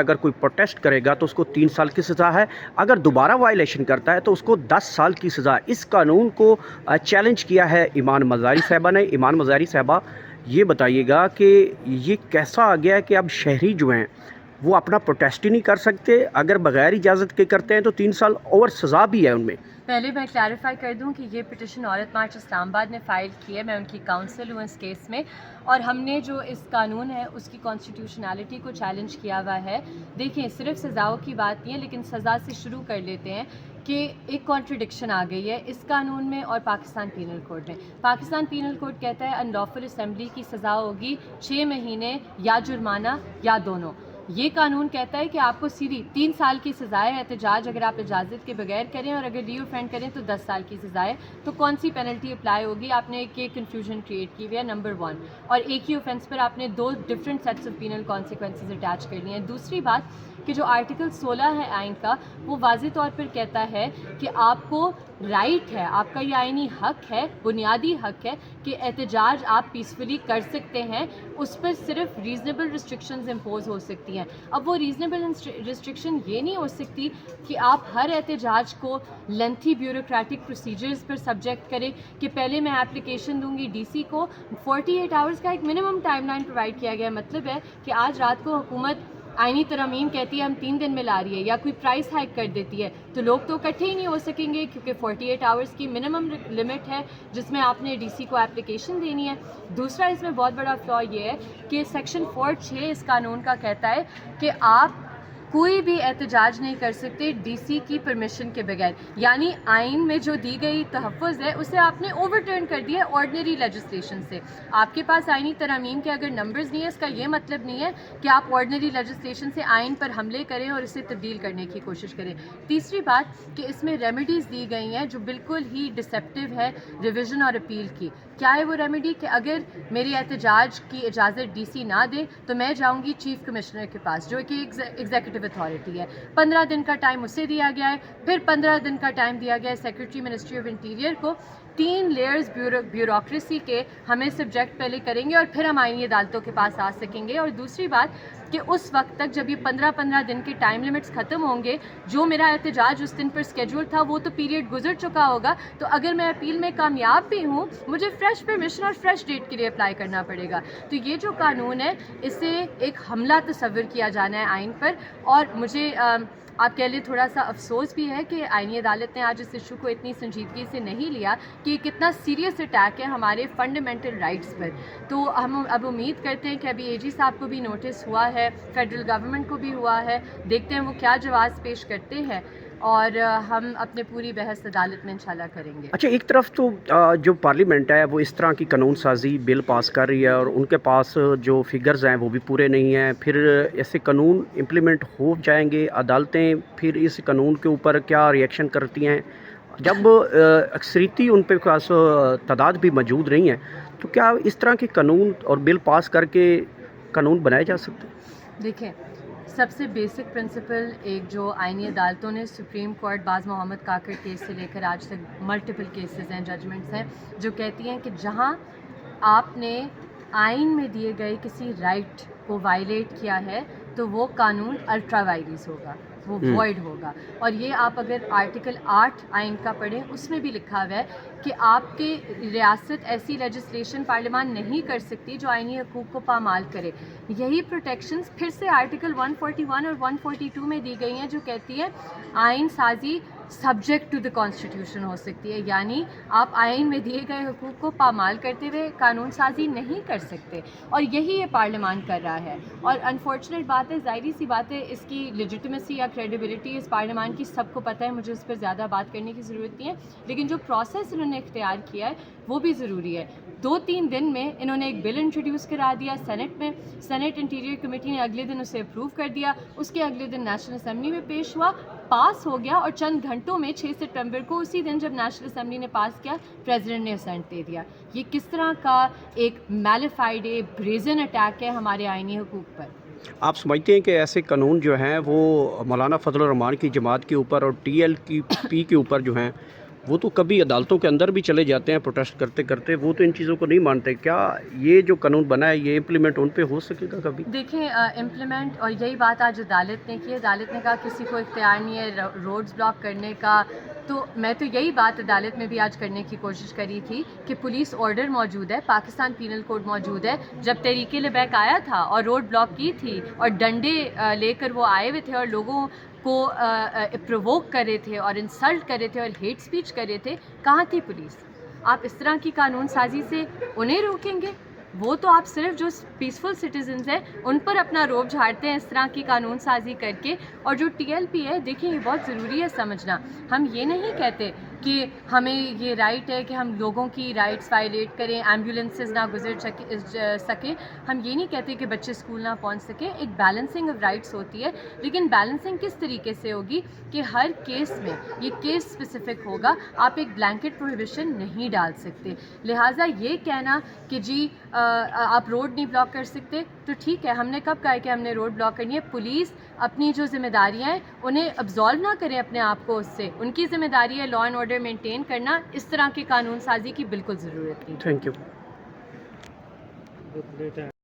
اگر کوئی پروٹیسٹ کرے گا تو اس کو 3 سال کی سزا ہے، اگر دوبارہ وائلیشن کرتا ہے تو اس کو 10 سال کی سزا ہے۔ اس قانون کو چیلنج کیا ہے ایمان مزاری صاحبہ نے۔ ایمان مزاری صاحبہ، یہ بتائیے گا کہ یہ کیسا آ گیا ہے کہ اب شہری جو ہیں وہ اپنا پروٹیسٹ ہی نہیں کر سکتے، اگر بغیر اجازت کے کرتے ہیں تو 3 سال اور سزا بھی ہے ان میں۔ پہلے میں کلیریفائی کر دوں کہ یہ پٹیشن عورت مارچ اسلام آباد نے فائل کی ہے، میں ان کی کاؤنسل ہوں اس کیس میں، اور ہم نے جو اس قانون ہے اس کی کانسٹیٹیوشنالٹی کو چیلنج کیا ہوا ہے۔ دیکھیں، صرف سزاؤں کی بات نہیں ہے، لیکن سزا سے شروع کر لیتے ہیں کہ ایک کانٹرڈکشن آ گئی ہے اس قانون میں اور پاکستان پینل کوڈ میں۔ پاکستان پینل کوڈ کہتا ہے ان لافل اسمبلی کی سزا ہوگی 6 مہینے یا جرمانہ یا دونوں۔ یہ قانون کہتا ہے کہ آپ کو سیدھی 3 سال کی سزا ہے احتجاج اگر آپ اجازت کے بغیر کریں، اور اگر ری اوفینڈ کریں تو 10 سال کی سزا ہے۔ تو کون سی پینلٹی اپلائی ہوگی؟ آپ نے ایک کنفیوژن کریٹ کی ہوئی ہے، نمبر 1، اور ایک ہی اوفینس پر آپ نے 2 different sets of panel consequences attach کرنی ہیں۔ دوسری بات کہ جو آرٹیکل 16 ہے آئین کا، وہ واضح طور پر کہتا ہے کہ آپ کو رائٹ ہے، آپ کا یہ آئینی حق ہے، بنیادی حق ہے کہ احتجاج آپ پیسفلی کر سکتے ہیں، اس پر صرف ریزنیبل ریسٹرکشنز امپوز ہو سکتی ہیں۔ اب وہ ریزنیبل ریسٹرکشن یہ نہیں ہو سکتی کہ آپ ہر احتجاج کو لینتھی بیوروکریٹک پروسیجرز پر سبجیکٹ کریں کہ پہلے میں اپلیکیشن دوں گی ڈی سی کو، 48 آورز کا ایک منیمم ٹائم لائن پرووائڈ کیا گیا۔ مطلب ہے کہ آج رات کو حکومت آئینی ترامیم کہتی ہے ہم 3 دن میں لا رہی ہے، یا کوئی پرائس ہائک کر دیتی ہے، تو لوگ تو اکٹھے ہی نہیں ہو سکیں گے، کیونکہ 48 آورز کی منیمم لمٹ ہے جس میں آپ نے ڈی سی کو اپلیکیشن دینی ہے۔ دوسرا اس میں بہت بڑا فلا یہ ہے کہ سیکشن 4(6) اس قانون کا کہتا ہے کہ آپ کوئی بھی احتجاج نہیں کر سکتے ڈی سی کی پرمیشن کے بغیر، یعنی آئین میں جو دی گئی تحفظ ہے اسے آپ نے اوور ٹرن کر دیا ہے آرڈنری لیجسلیشن سے۔ آپ کے پاس آئینی ترامیم کے اگر نمبرز نہیں ہیں، اس کا یہ مطلب نہیں ہے کہ آپ آرڈنری لیجسلیشن سے آئین پر حملے کریں اور اسے تبدیل کرنے کی کوشش کریں۔ تیسری بات کہ اس میں ریمیڈیز دی گئی ہیں جو بالکل ہی ڈسیپٹیو ہے ریویژن اور اپیل کی۔ کیا ہے وہ ریمیڈی؟ کہ اگر میری احتجاج کی اجازت ڈی سی نہ دے تو میں جاؤں گی چیف کمشنر کے پاس، جو کہ ایگزیکٹو اتھارٹی ہے۔ 15 دن کا ٹائم اسے دیا گیا ہے، پھر 15 دن کا ٹائم دیا گیا ہے سیکرٹری منسٹری آف انٹیریئر کو۔ 3 لیئرز بیوروکریسی کے ہمیں سبجیکٹ پہلے کریں گے اور پھر ہم آئینی عدالتوں کے پاس آ سکیں گے۔ اور دوسری بات کہ اس وقت تک جب یہ 15 دن کے ٹائم لیمٹس ختم ہوں گے، جو میرا احتجاج اس دن پر اسکیجول تھا وہ تو پیریڈ گزر چکا ہوگا، تو اگر میں اپیل میں کامیاب بھی ہوں مجھے فریش پرمیشن اور فریش ڈیٹ کے لیے اپلائی کرنا پڑے گا۔ تو یہ جو قانون ہے اسے ایک حملہ تصور کیا جانا ہے آئین پر، اور مجھے آپ کہہ لیں تھوڑا سا افسوس بھی ہے کہ آئینی عدالت نے آج اس ایشو کو اتنی سنجیدگی سے نہیں لیا کہ یہ کتنا سیریس اٹیک ہے ہمارے فنڈامنٹل رائٹس پر۔ تو ہم اب امید کرتے ہیں کہ ابھی اے جی صاحب کو بھی نوٹس ہوا ہے، فیڈرل گورنمنٹ کو بھی ہوا ہے، دیکھتے ہیں وہ کیا جواز پیش کرتے ہیں، اور ہم اپنے پوری بحث عدالت میں انشاءاللہ کریں گے۔ اچھا، ایک طرف تو جو پارلیمنٹ ہے وہ اس طرح کی قانون سازی بل پاس کر رہی ہے اور ان کے پاس جو فگرز ہیں وہ بھی پورے نہیں ہیں، پھر ایسے قانون امپلیمنٹ ہو جائیں گے، عدالتیں پھر اس قانون کے اوپر کیا ری ایکشن کرتی ہیں؟ جب اکثریتی ان پہ خاص تعداد بھی موجود نہیں ہے تو کیا اس طرح کے قانون اور بل پاس کر کے قانون بنائے جا سکتے ہیں؟ دیکھیں، سب سے بیسک پرنسپل ایک جو آئینی عدالتوں نے سپریم کورٹ باز محمد کاکڑ کیس سے لے کر آج تک ملٹیپل کیسز ہیں، ججمنٹس ہیں، جو کہتی ہیں کہ جہاں آپ نے آئین میں دیے گئے کسی رائٹ کو وائلیٹ کیا ہے تو وہ قانون الٹرا وائریس ہوگا، وہ وائڈ ہوگا۔ اور یہ آپ اگر آرٹیکل 8 آئین کا پڑھیں، اس میں بھی لکھا ہوا ہے کہ آپ کے ریاست ایسی لیجسلیشن پارلیمان نہیں کر سکتی جو آئینی حقوق کو پامال کرے۔ یہی پروٹیکشنز پھر سے آرٹیکل 141 اور 142 میں دی گئی ہیں، جو کہتی ہے آئین سازی سبجیکٹ ٹو دی کانسٹیٹیوشن ہو سکتی ہے، یعنی آپ آئین میں دیے گئے حقوق کو پامال کرتے ہوئے قانون سازی نہیں کر سکتے، اور یہی یہ پارلیمان کر رہا ہے۔ اور انفارچونیٹ بات ہے، ظاہری سی بات ہے، اس کی لیجیٹمیسی یا کریڈیبلٹی اس پارلیمان کی سب کو پتہ ہے، مجھے اس پر زیادہ بات کرنے کی ضرورت نہیں ہے، لیکن جو پروسیس انہوں نے اختیار کیا ہے وہ بھی ضروری ہے۔ 2-3 دن میں انہوں نے ایک بل انٹروڈیوس کرا دیا سینٹ میں، سینٹ انٹیریئر کمیٹی نے اگلے دن اسے اپروو کر دیا، اس کے اگلے دن نیشنل اسمبلی میں پیش ہوا، پاس ہو گیا، اور چند گھنٹوں میں 6 ستمبر کو اسی دن جب نیشنل اسمبلی نے پاس کیا، پریزیڈنٹ نے اسینٹ دے دیا۔ یہ کس طرح کا ایک میلیفائڈ بریزن اٹیک ہے ہمارے آئینی حقوق پر؟ آپ سمجھتے ہیں کہ ایسے قانون جو ہیں وہ مولانا فضل الرحمان کی جماعت کے اوپر اور ٹی ایل کی پی کے اوپر جو ہیں وہ تو کبھی عدالتوں کے اندر بھی چلے جاتے ہیں پروٹیسٹ کرتے کرتے، وہ تو ان چیزوں کو نہیں مانتے. کیا یہ جو قانون بنا ہے یہ امپلیمنٹ ان پہ ہو سکے گا کبھی؟ دیکھیں امپلیمنٹ، اور یہی بات آج عدالت نے کی ہے. عدالت نے کہا کسی کو اختیار نہیں ہے روڈز بلاک کرنے کا. تو میں تو یہی بات عدالت میں بھی آج کرنے کی کوشش کری تھی کہ پولیس آرڈر موجود ہے، پاکستان پینل کوڈ موجود ہے. جب تحریک لبیک آیا تھا اور روڈ بلاک کی تھی اور ڈنڈے لے کر وہ آئے ہوئے تھے اور لوگوں کو پرووک کر رہے تھے اور انسلٹ کر رہے تھے اور ہیٹ سپیچ کر رہے تھے، کہاں تھی پولیس؟ آپ اس طرح کی قانون سازی سے انہیں روکیں گے؟ وہ تو آپ صرف جو پیسفل سٹیزنز ہیں ان پر اپنا روب جھاڑتے ہیں اس طرح کی قانون سازی کر کے. اور جو ٹی ایل پی ہے، دیکھیں یہ بہت ضروری ہے سمجھنا. ہم یہ نہیں کہتے کہ ہمیں یہ رائٹ ہے کہ ہم لوگوں کی رائٹس وائلیٹ کریں، ایمبولینسز نہ گزر سکیں. ہم یہ نہیں کہتے کہ بچے اسکول نہ پہنچ سکیں. ایک بیلنسنگ آف رائٹس ہوتی ہے، لیکن بیلنسنگ کس طریقے سے ہوگی کہ ہر کیس میں یہ کیس اسپیسیفک ہوگا. آپ ایک بلینکٹ پروہیبیشن نہیں ڈال سکتے. لہٰذا یہ کہنا کہ جی آپ روڈ نہیں بلاک کر سکتے، تو ٹھیک ہے، ہم نے کب کہا ہے کہ ہم نے روڈ بلاک کرنی ہے؟ پولیس اپنی جو ذمہ داریاں ہیں انہیں ابزالو نہ کریں اپنے آپ کو اس سے. ان کی ذمہ داری ہے لا اینڈ آرڈر مینٹین کرنا. اس طرح کی قانون سازی کی بالکل ضرورت نہیں. Thank you.